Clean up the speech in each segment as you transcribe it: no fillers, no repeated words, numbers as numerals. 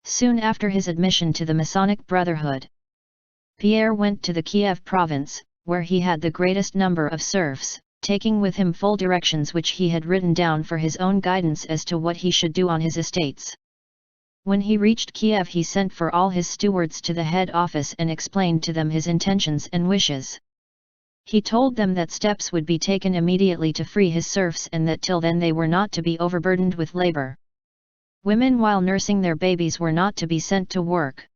Soon after his admission to the Masonic Brotherhood, Pierre went to the Kiev province, where he had the greatest number of serfs, taking with him full directions which he had written down for his own guidance as to what he should do on his estates. When he reached Kiev, he sent for all his stewards to the head office and explained to them his intentions and wishes. He told them that steps would be taken immediately to free his serfs and that till then they were not to be overburdened with labor. Women while nursing their babies were not to be sent to work.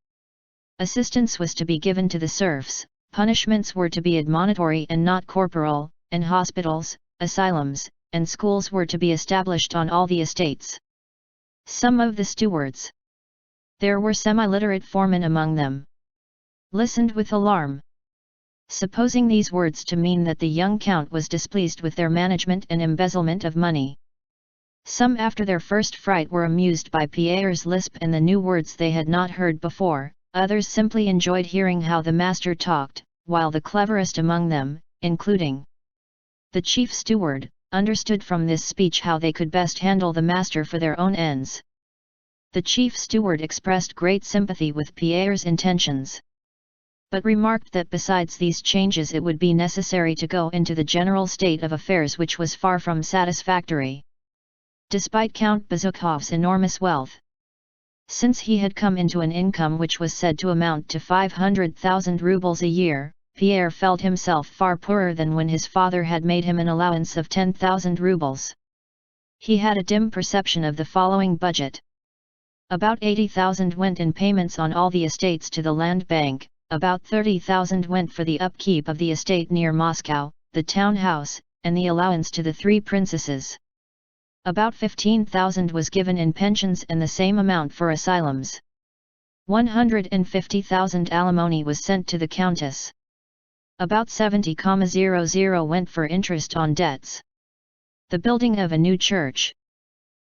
Assistance was to be given to the serfs, punishments were to be admonitory and not corporal, and hospitals, asylums, and schools were to be established on all the estates. Some of the stewards, there were semiliterate foremen among them, listened with alarm, supposing these words to mean that the young count was displeased with their management and embezzlement of money. Some after their first fright were amused by Pierre's lisp and the new words they had not heard before, others simply enjoyed hearing how the master talked, while the cleverest among them, including the chief steward, understood from this speech how they could best handle the master for their own ends. The chief steward expressed great sympathy with Pierre's intentions, but remarked that besides these changes it would be necessary to go into the general state of affairs, which was far from satisfactory. Despite Count Bezukhov's enormous wealth, since he had come into an income which was said to amount to 500,000 rubles a year, Pierre felt himself far poorer than when his father had made him an allowance of 10,000 rubles. He had a dim perception of the following budget. About 80,000 went in payments on all the estates to the land bank, about 30,000 went for the upkeep of the estate near Moscow, the town house, and the allowance to the 3 princesses. About 15,000 was given in pensions and the same amount for asylums. 150,000 alimony was sent to the countess. About 70,000 went for interest on debts. The building of a new church,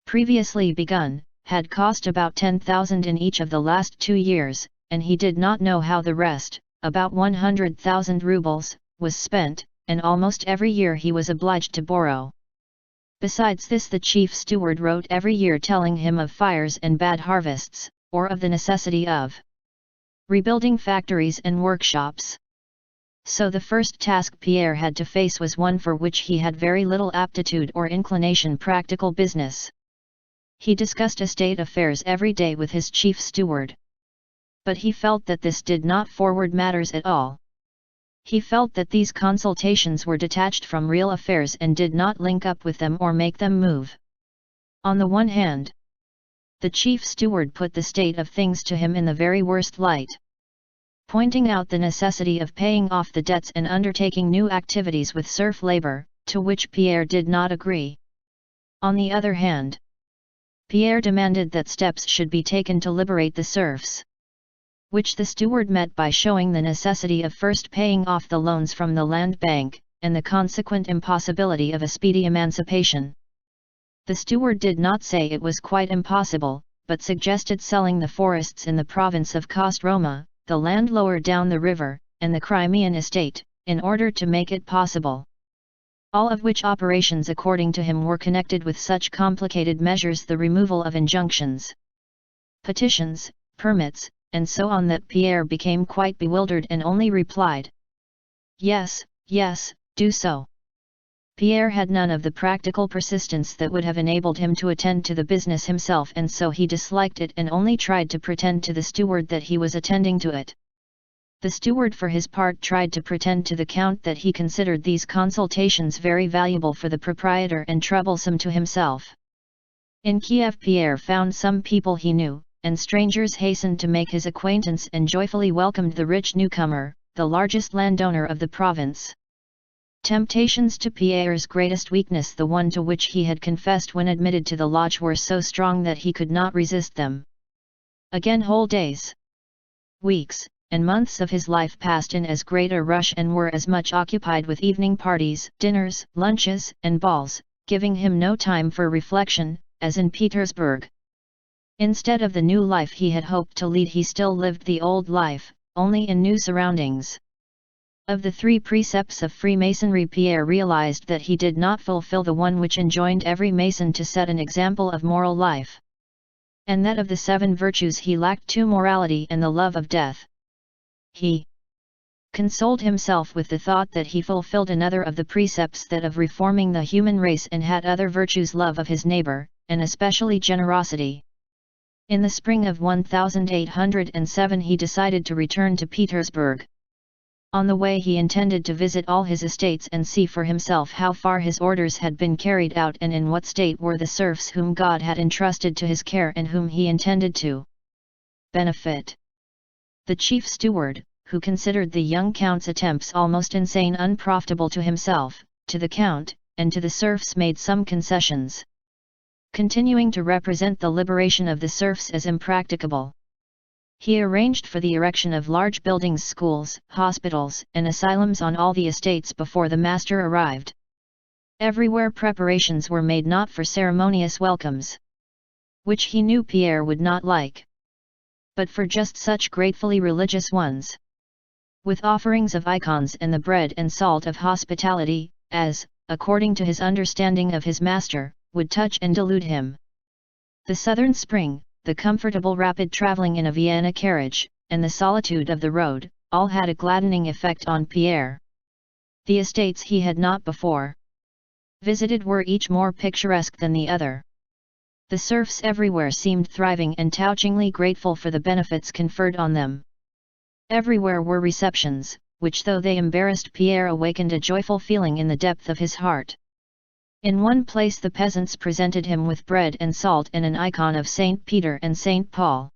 previously begun, had cost about 10,000 in each of the last 2 years, and he did not know how the rest, about 100,000 rubles, was spent, and almost every year he was obliged to borrow. Besides this, the chief steward wrote every year telling him of fires and bad harvests, or of the necessity of rebuilding factories and workshops. So the first task Pierre had to face was one for which he had very little aptitude or inclination: practical business. He discussed estate affairs every day with his chief steward, but he felt that this did not forward matters at all. He felt that these consultations were detached from real affairs and did not link up with them or make them move. On the one hand, the chief steward put the state of things to him in the very worst light, pointing out the necessity of paying off the debts and undertaking new activities with serf labor, to which Pierre did not agree. On the other hand, Pierre demanded that steps should be taken to liberate the serfs, which the steward met by showing the necessity of first paying off the loans from the land bank, and the consequent impossibility of a speedy emancipation. The steward did not say it was quite impossible, but suggested selling the forests in the province of Kostroma, the land lower down the river, and the Crimean estate, in order to make it possible. All of which operations according to him were connected with such complicated measures, the removal of injunctions, petitions, permits, and so on, that Pierre became quite bewildered and only replied, "Yes, yes, do so." Pierre had none of the practical persistence that would have enabled him to attend to the business himself, and so he disliked it and only tried to pretend to the steward that he was attending to it. The steward for his part tried to pretend to the count that he considered these consultations very valuable for the proprietor and troublesome to himself. In Kiev Pierre found some people he knew, and strangers hastened to make his acquaintance and joyfully welcomed the rich newcomer, the largest landowner of the province. Temptations to Pierre's greatest weakness, the one to which he had confessed when admitted to the lodge, were so strong that he could not resist them. Again whole days, weeks, and months of his life passed in as great a rush and were as much occupied with evening parties, dinners, lunches, and balls, giving him no time for reflection, as in Petersburg. Instead of the new life he had hoped to lead, he still lived the old life, only in new surroundings. Of the 3 precepts of Freemasonry, Pierre realized that he did not fulfill the one which enjoined every Mason to set an example of moral life. and that of the 7 virtues he lacked 2 morality and the love of death. He consoled himself with the thought that he fulfilled another of the precepts, that of reforming the human race, and had other virtues, love of his neighbor, and especially generosity. In the spring of 1807 he decided to return to Petersburg. On the way he intended to visit all his estates and see for himself how far his orders had been carried out and in what state were the serfs whom God had entrusted to his care and whom he intended to benefit. The chief steward, who considered the young count's attempts almost insane, unprofitable to himself, to the count, and to the serfs, made some concessions. Continuing to represent the liberation of the serfs as impracticable, he arranged for the erection of large buildings, schools, hospitals, and asylums on all the estates before the master arrived. Everywhere preparations were made, not for ceremonious welcomes, which he knew Pierre would not like, but for just such gratefully religious ones, with offerings of icons and the bread and salt of hospitality, as, according to his understanding of his master, would touch and delude him. The southern spring, the comfortable rapid travelling in a Vienna carriage, and the solitude of the road, all had a gladdening effect on Pierre. The estates he had not before visited were each more picturesque than the other. The serfs everywhere seemed thriving and touchingly grateful for the benefits conferred on them. Everywhere were receptions, which, though they embarrassed Pierre, awakened a joyful feeling in the depth of his heart. In one place the peasants presented him with bread and salt and an icon of Saint Peter and Saint Paul,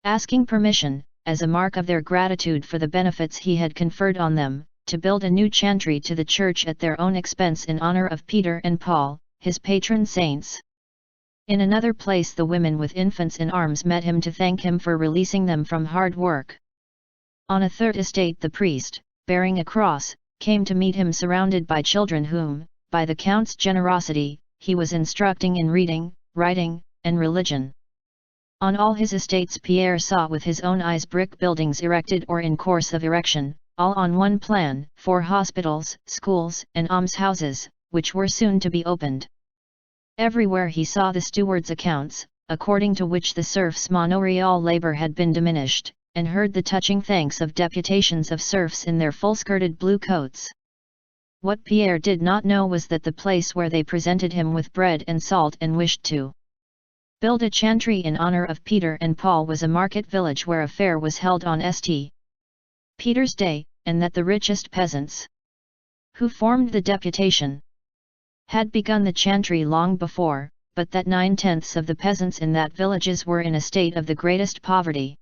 asking permission, as a mark of their gratitude for the benefits he had conferred on them, to build a new chantry to the church at their own expense in honor of Peter and Paul, his patron saints. In another place the women with infants in arms met him to thank him for releasing them from hard work. On a third estate the priest, bearing a cross, came to meet him surrounded by children whom, by the count's generosity, he was instructing in reading, writing, and religion. On all his estates Pierre saw with his own eyes brick buildings erected or in course of erection, all on one plan, 4 hospitals, schools, and almshouses, which were soon to be opened. Everywhere he saw the stewards' accounts, according to which the serfs' manorial labor had been diminished, and heard the touching thanks of deputations of serfs in their full-skirted blue coats. What Pierre did not know was that the place where they presented him with bread and salt and wished to build a chantry in honor of Peter and Paul was a market village where a fair was held on St. Peter's Day, and that the richest peasants, who formed the deputation, had begun the chantry long before, but that 9/10 of the peasants in that villages were in a state of the greatest poverty.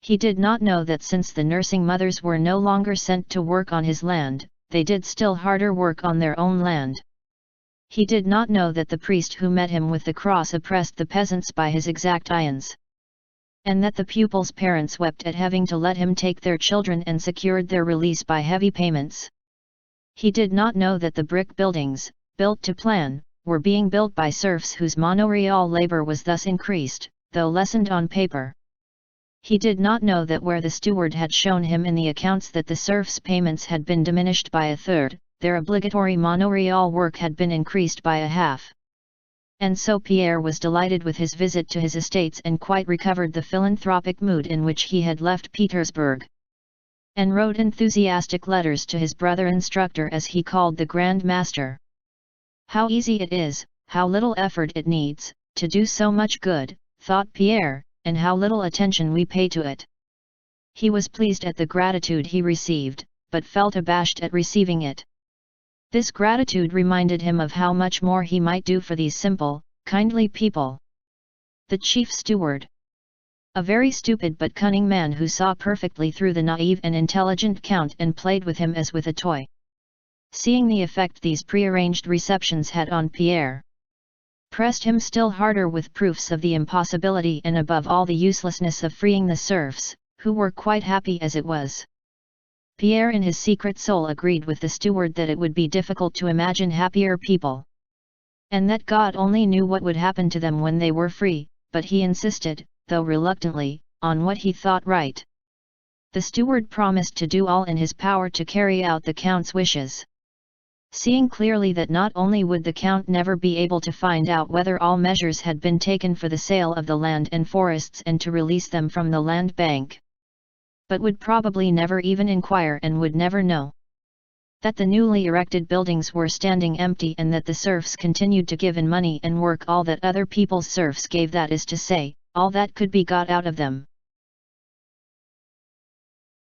He did not know that since the nursing mothers were no longer sent to work on his land, they did still harder work on their own land. He did not know that the priest who met him with the cross oppressed the peasants by his exactions, and that the pupils' parents wept at having to let him take their children and secured their release by heavy payments. He did not know that the brick buildings, built to plan, were being built by serfs whose manorial labor was thus increased, though lessened on paper. He did not know that where the steward had shown him in the accounts that the serfs' payments had been diminished by a third, their obligatory manorial work had been increased by a half. And so Pierre was delighted with his visit to his estates and quite recovered the philanthropic mood in which he had left Petersburg, and wrote enthusiastic letters to his brother instructor, as he called the Grand Master. How easy it is, how little effort it needs, to do so much good, thought Pierre, and how little attention we pay to it. He was pleased at the gratitude he received, but felt abashed at receiving it. This gratitude reminded him of how much more he might do for these simple, kindly people. The chief steward, a very stupid but cunning man who saw perfectly through the naive and intelligent count and played with him as with a toy, seeing the effect these prearranged receptions had on Pierre, pressed him still harder with proofs of the impossibility and above all the uselessness of freeing the serfs, who were quite happy as it was. Pierre in his secret soul agreed with the steward that it would be difficult to imagine happier people, and that God only knew what would happen to them when they were free, but he insisted, though reluctantly, on what he thought right. The steward promised to do all in his power to carry out the count's wishes. Seeing clearly that not only would the count never be able to find out whether all measures had been taken for the sale of the land and forests and to release them from the land bank, but would probably never even inquire and would never know that the newly erected buildings were standing empty and that the serfs continued to give in money and work all that other people's serfs gave, that is to say, all that could be got out of them.